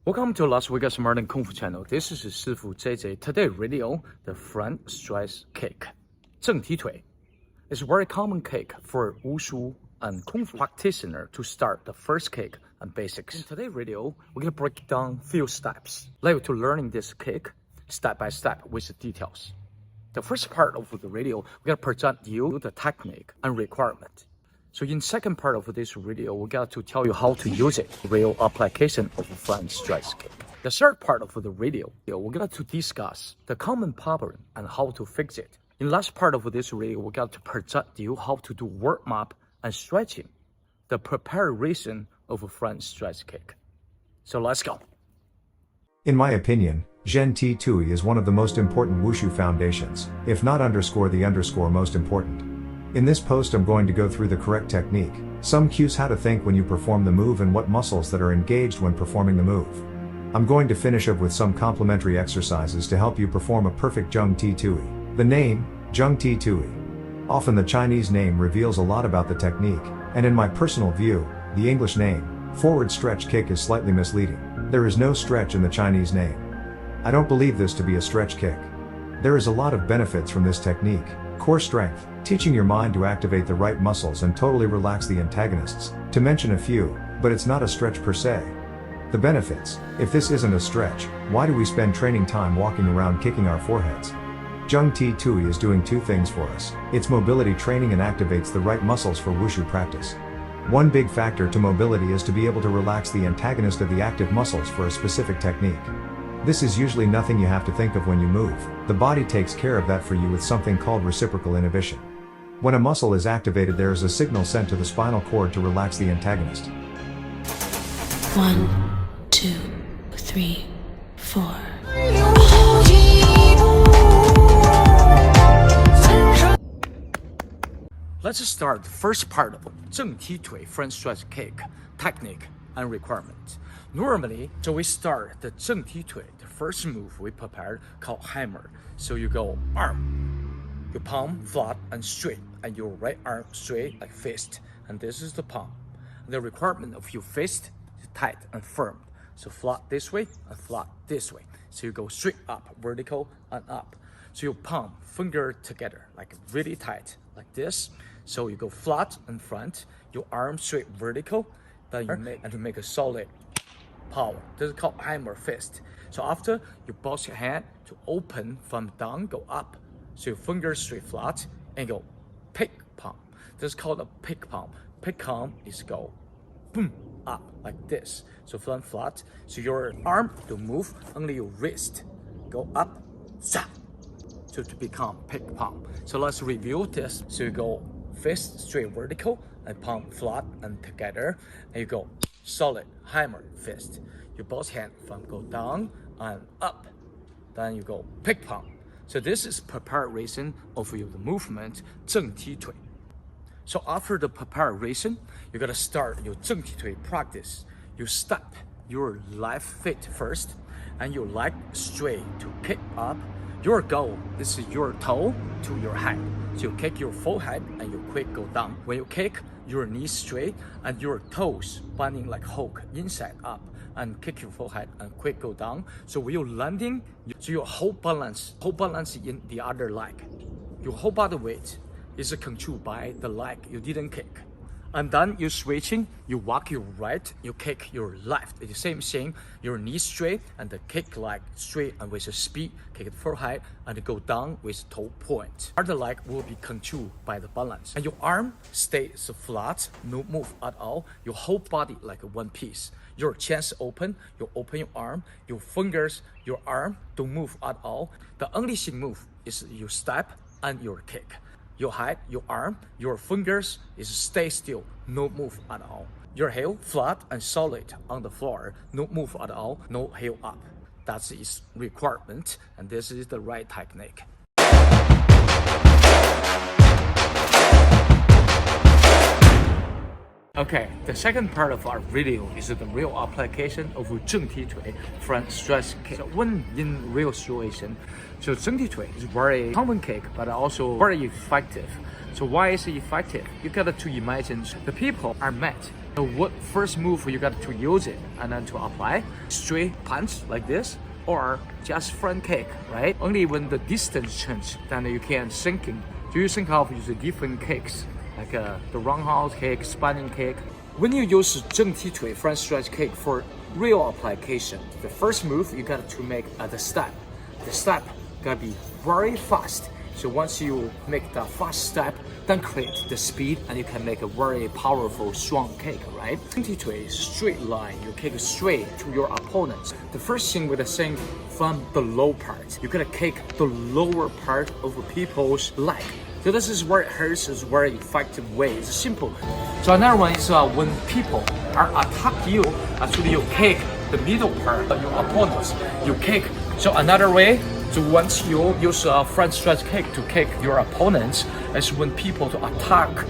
Welcome to Las Vegas Modern Kung Fu channel. This is Shifu JJ. Today video, the front stretch kick, Zheng Titui. It's a very common kick for Wushu and Kung Fu practitioner to start the first kick and basics. In today's video, we're gonna break down few steps related to learning this kick step by step with the details. The first part of the video, we're gonna present you the technique and requirement. So in second part of this video, we got to tell you how to use it, real application of the front stretch kick. The third part of the video, we're going to discuss the common problem and how to fix it. In last part of this video, we got to present you how to do warm-up and stretching, the preparation of a front stretch kick. So let's go. In my opinion, Zheng Titui is one of the most important Wushu foundations, if not the most important. In this post I'm going to go through the correct technique, some cues how to think when you perform the move and what muscles that are engaged when performing the move. I'm going to finish up with some complementary exercises to help you perform a perfect Jung Tui. The name, Zheng Titui. Often the Chinese name reveals a lot about the technique, and in my personal view, the English name, forward stretch kick is slightly misleading. There is no stretch in the Chinese name. I don't believe this to be a stretch kick. There is a lot of benefits from this technique. Core strength, teaching your mind to activate the right muscles and totally relax the antagonists, to mention a few, but it's not a stretch per se. The benefits, if this isn't a stretch, why do we spend training time walking around kicking our foreheads? Zheng Titui is doing two things for us. It's mobility training and activates the right muscles for Wushu practice. One big factor to mobility is to be able to relax the antagonist of the active muscles for a specific technique. This is usually nothing you have to think of when you move. The body takes care of that for you with something called reciprocal inhibition. When a muscle is activated, there is a signal sent to the spinal cord to relax the antagonist. 1, 2, 3, 4. Let's start the first part of Zheng Titui front stretch kick technique and requirement. Normally, so we start the Zheng Titui, the first move we prepared called hammer. So you go arm, your palm flat and straight, and your right arm straight like fist, and this is the palm. The requirement of your fist is tight and firm. So flat this way and flat this way. So you go straight up, vertical and up. So your palm, finger together, like really tight, like this. So you go flat in front, your arm straight vertical, then you make a solid power. This is called hammer fist. So after you bounce your hand to open from down, go up. So your fingers straight flat and go pick palm. This is called a pick palm. Pick palm is go boom up like this. So front flat. So your arm to move, only your wrist go up, zap. So to become pick palm. So let's review this. So you go fist straight vertical and palm flat and together, and you go solid hammer fist. Your both hand from go down and up, then you go pick palm. So this is preparation of your movement Zheng Titui. So after the preparation, you gotta start your Zheng Titui practice. You step your left foot first, and your leg straight to kick up. Your goal is your toe to your head. So you kick your forehead and you quick go down. When you kick, your knees straight and your toes bending like hook inside up, and kick your forehead and quick go down. So when you're landing, so your whole balance in the other leg. Your whole body weight is controlled by the leg you didn't kick. And then you're switching, you walk your right, you kick your left. It's the same thing, your knee straight and the kick leg straight and with a speed, kick the forehead and go down with toe point. Other leg will be controlled by the balance. And your arm stays flat, no move at all. Your whole body like one piece. Your chest open, you open your arm, your fingers, your arm don't move at all. The only thing move is your step and your kick. Your head, your arm, your fingers is stay still, no move at all. Your heel flat and solid on the floor, no move at all, no heel up. That's its requirement, and this is the right technique. Okay, the second part of our video is the real application of Zheng Titui front stretch kick. So when in real situation, so Zheng Titui is very common kick, but also very effective. So why is it effective? You got to imagine the people are met So what first move you got to use it and then to apply straight punch like this, or just front kick, right? Only when the distance change, then you can sinking. Do you think of use different kicks, like the roundhouse kick, spinning kick? When you use Zheng Titui front stretch kick for real application, the first move you got to make at the step. The step gotta be very fast. So once you make the fast step, then create the speed, and you can make a very powerful, strong kick, right? Zheng Titui is straight line. You kick straight to your opponents. The first thing with the thing from the low part, you gotta kick the lower part of people's leg. So this is where it hurts, is very effective way. It's simple. So another one is when people are attack you, actually you kick the middle part of your opponents. You kick. So another way, so once you use a front stretch kick to kick your opponents, is when people to attack,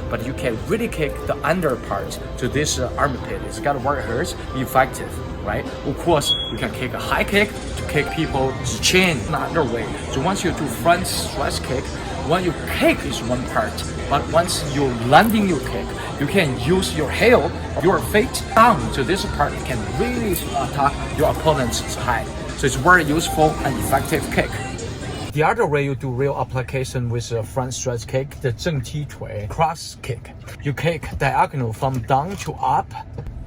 but you can really kick the under part to this armpit. It's got very hurts, effective, right? Of course, you can kick a high kick to kick people's chin. Another way. So once you do front stretch kick, when you kick is one part, but once you're landing your kick, you can use your heel, your feet down to this part. You can really attack your opponent's head. So it's very useful and effective kick. The other way you do real application with a front stretch kick, the Zheng Titui cross kick. You kick diagonal from down to up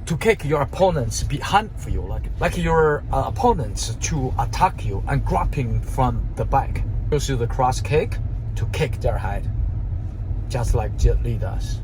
to kick your opponents behind for you, like your opponents to attack you and grabbing from the back. Use the cross kick to kick their head, just like Jet Li does.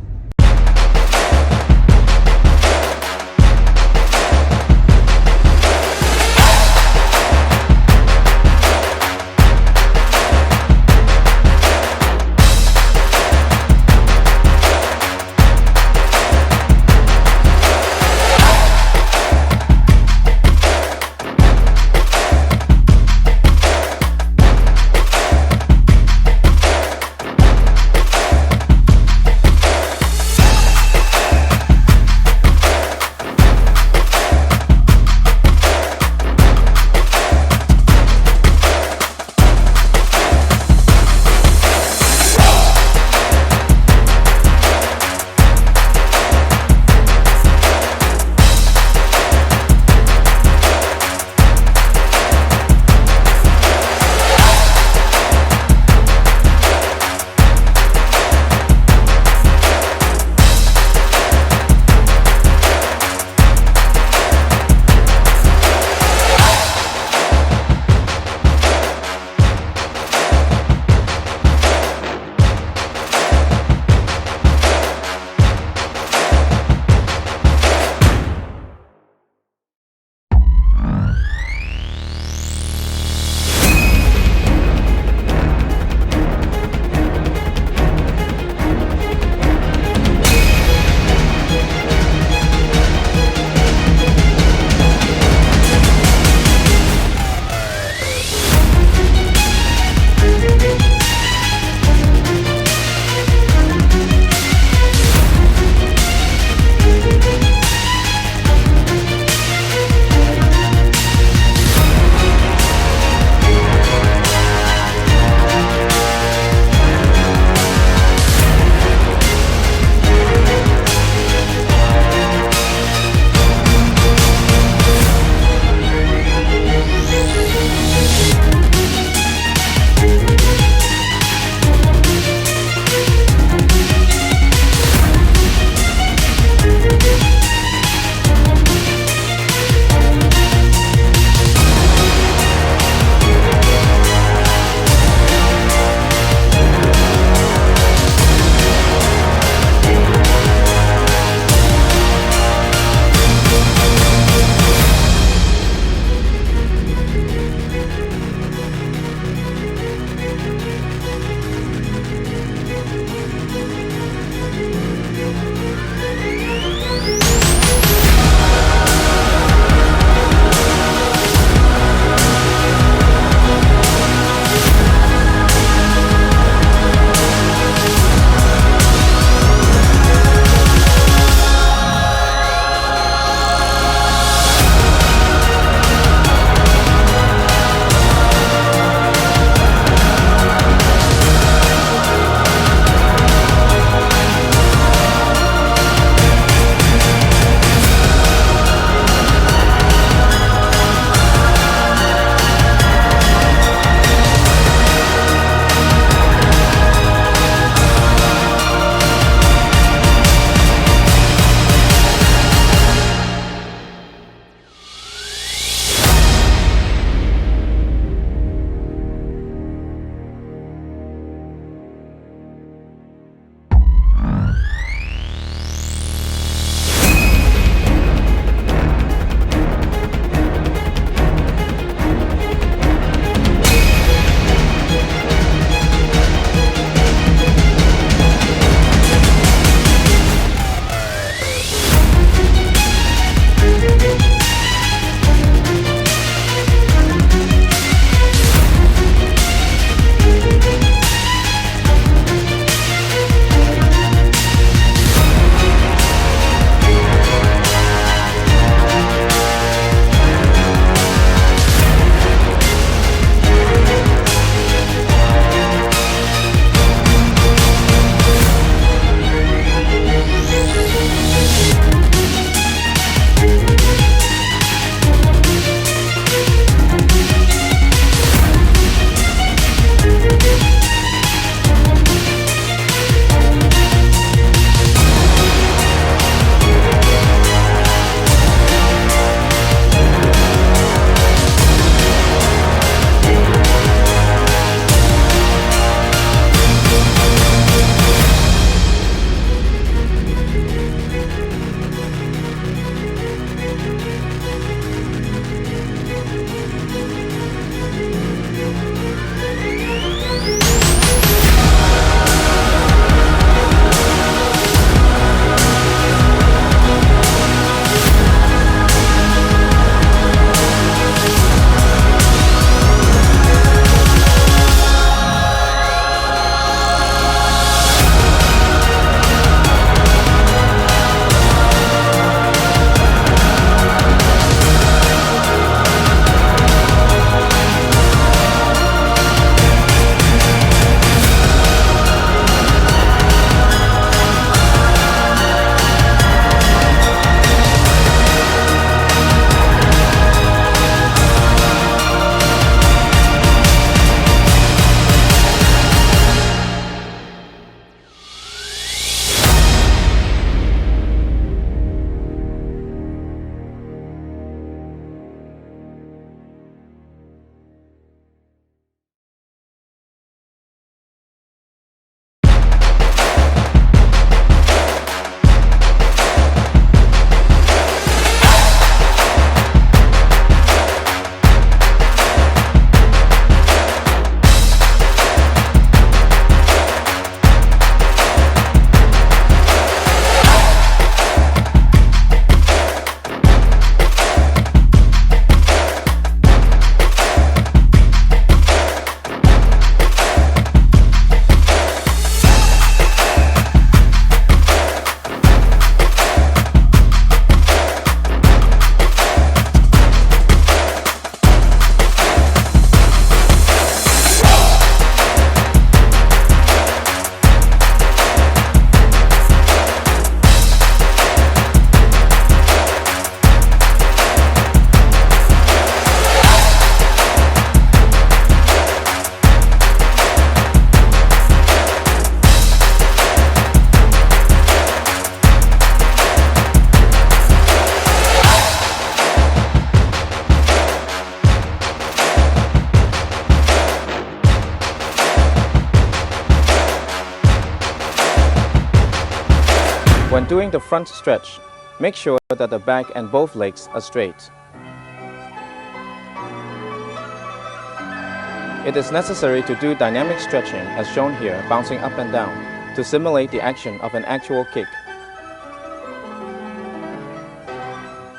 doing the front stretch, make sure that the back and both legs are straight. It is necessary to do dynamic stretching as shown here, bouncing up and down, to simulate the action of an actual kick.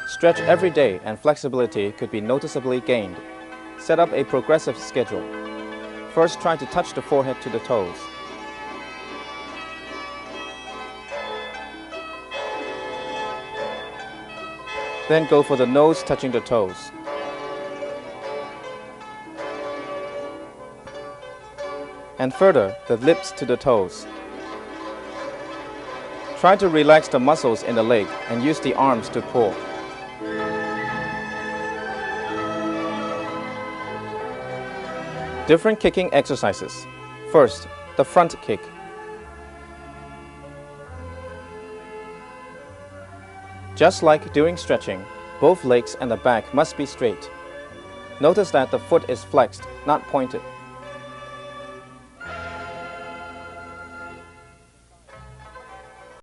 Stretch every day and flexibility could be noticeably gained. Set up a progressive schedule. First, try to touch the forehead to the toes. Then go for the nose touching the toes. And further, the lips to the toes. Try to relax the muscles in the leg and use the arms to pull. Different kicking exercises. First, the front kick. Just like doing stretching, both legs and the back must be straight. Notice that the foot is flexed, not pointed.